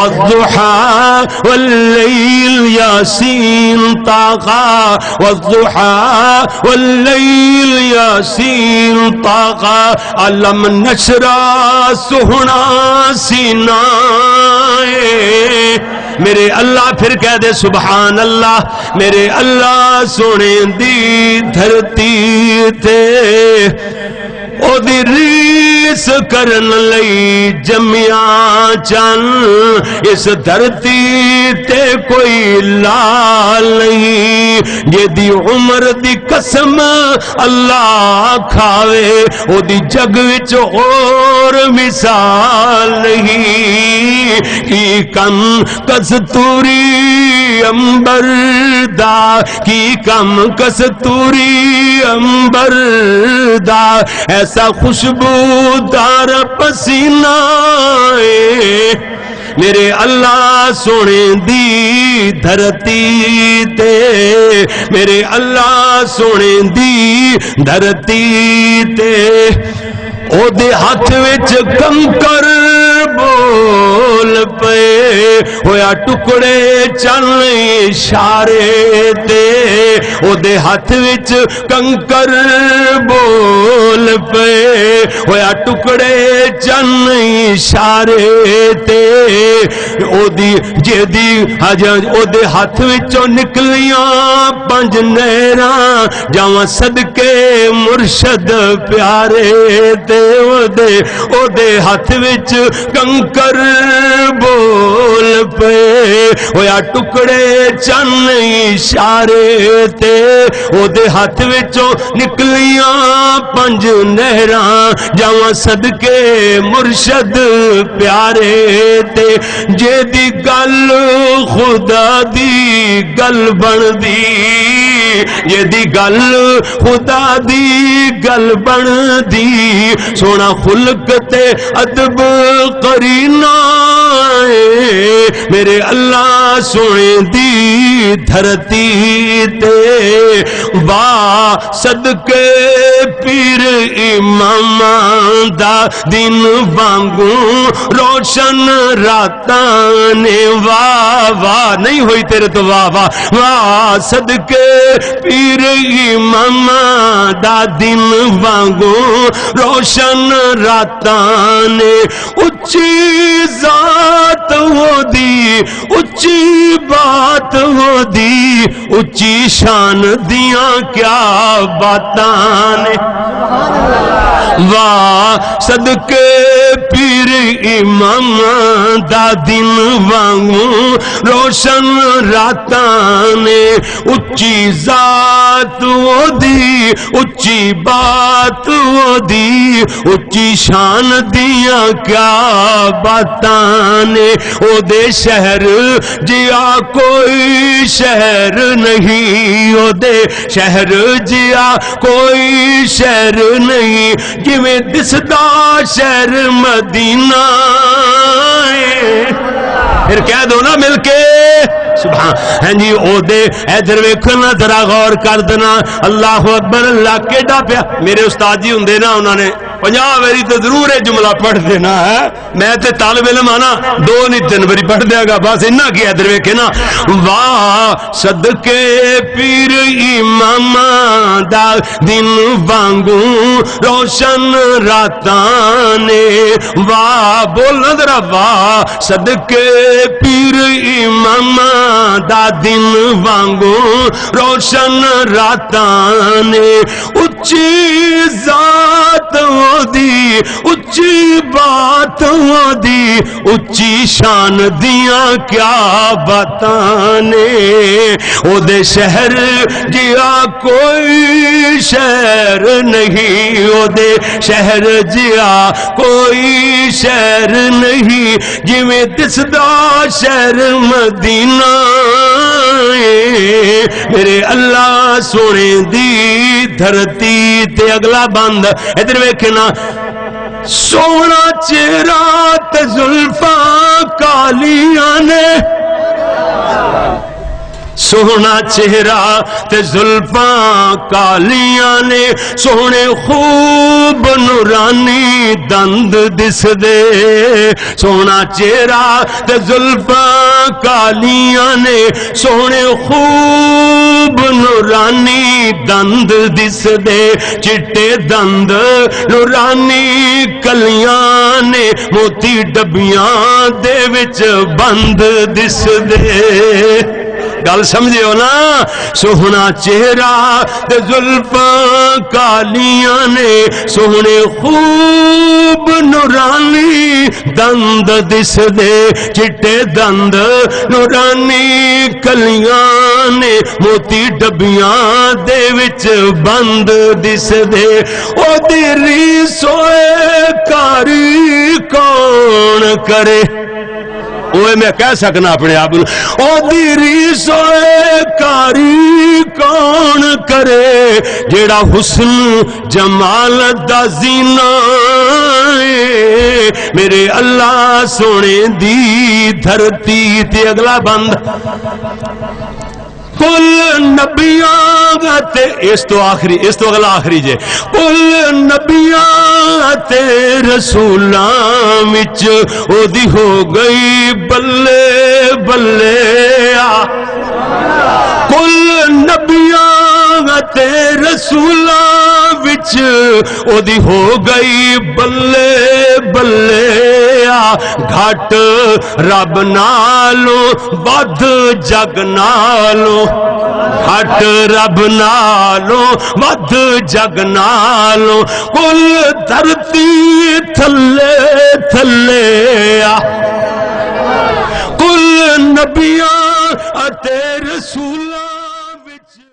والضحى والليل ياسين طغى والضحى والليل ياسين طغى علم نشرہ سہنا سینہ میرے اللہ پھر کہہ دے سبحان اللہ میرے اللہ سونے دی دھرتی تے او دی ریس کرن لئی جمیا چن اس دھرتی تے کوئی لال نہیں یہ دی عمر دی قسم اللہ کھاوے او دی جگ وچ اور مثال نہیں کی کم کستوری امبر دا کی کم کستوری امبر دا ایسا خوشبودار پسینہ میرے اللہ سونے دی دھرتی تے میرے اللہ سونے دی دھرتی تے او دے ہاتھ وچ کنکر بول پے ہویا ٹکڑے چن اشارے تے او دے ہاتھ وچ کنکر بول پے ہویا ٹکڑے چن اشارے تے او دی جیدی او دے ہاتھ وچوں نکلیاں 5 نہراں جاواں صدقے مرشد پیارے تے او دے ہاتھ وچ کنکر بول پے ہویا ٹکڑے چن اشارے تے او دے ہاتھ وچوں نکلیاں 5 نہراں جاواں صدقے مرشد پیارے تے جے دی گل خدا دی گل بن دی یہ دی گل خدا دی گل بن دی سونا خلق تے ادب قرینہ میرے اللہ سونے دی دھرتی تے وا صدقے پیر امام دا دن وانگوں روشن راتاں نے واہ واہ نہیں ہوئی تیرے تو واہ واہ واہ صدقے پیر امام دا دن وانگوں روشن راتاں نے اچھی ذات ہو دی اچھی بات ہو دی اچھی شان دیاں کیا باتاں نے واہ صدقے پیر امام دا دن وانگوں روشن راتاں نے اچھی ذات ہو دی اچھی بات ہو دی اچھی شان دیاں کیا باتاں نے او دے شہر جیا کوئی شہر نہیں او دے شہر جیا کوئی شہر نہیں جویں دسدا شہر مدینہ پھر کہہ دو نا مل کے سبحان ہاں جی او دے ادھر ویکھنا ذرا غور کر دینا اللہ اکبر اللہ کیڈا پیا میرے استاد جی ہوندے نا انہاں نے 50 واری تو ضرور یہ جملہ پڑھ دینا ہے میں تے طالب علم آنا 2 نہیں 3 واری پڑھ دیا گا بس انہاں کی ادھر ویکھے نا واہ صدقے پیر امام دا دن وانگوں روشن راتاں نے واہ بولنا ذرا واہ صدقے پیر امام دا دن وانگوں روشن راتاں نے اچھی ذات ہو دی اچھی بات ہو دی اچھی شان دیاں کیا باتاں نے او دے شہر جیا کوئی شہر نہیں او دے شہر جیا کوئی شہر نہیں جویں دسدا شہر مدینہ میرے اللہ سونے دی دھرتی تے اگلا بند ادھر ویکھنا سونا چہرہ تے زلفاں کالیاں نے سونا چہرہ تے زلفاں کالیاں نے سونے خوب نورانی دند دس دے سونا چہرہ تے زلفاں کالیاں نے سونے خوب نورانی دند دس دے چٹے دند نورانی کلیاں نے موتی ڈبیاں دے وچ بند دس دے گل سمجھو نا سوہنا چہرہ تے زلفاں کالیاں نے سوہنے خوب نورانی دند دس دے چٹے دند نورانی کلیاں نے موتی ڈبیاں دے وچ بند دس دے او دی ریسوئے کاری کون کرے اوے میں کہہ سکنا اپنے آپ او دی ریسوئے کاری کون کرے جیڑا حسن جمال دا زینہ میرے اللہ سونے دی دھرتی تے اگلا بند کل نبیاں تے اس تو اگلا آخری جے کل نبیاں تے رسولاں وچ او دی ہو گئی بلے بلے کل نبیاں تے رسولاں وچ او دی ہو گئی بلے بلے گھٹ رب نالوں ود جگ نالوں گھٹ رب نالوں ود جگ نالوں کل دھرتی تھلے تھلے کل نبیاں اتے رسول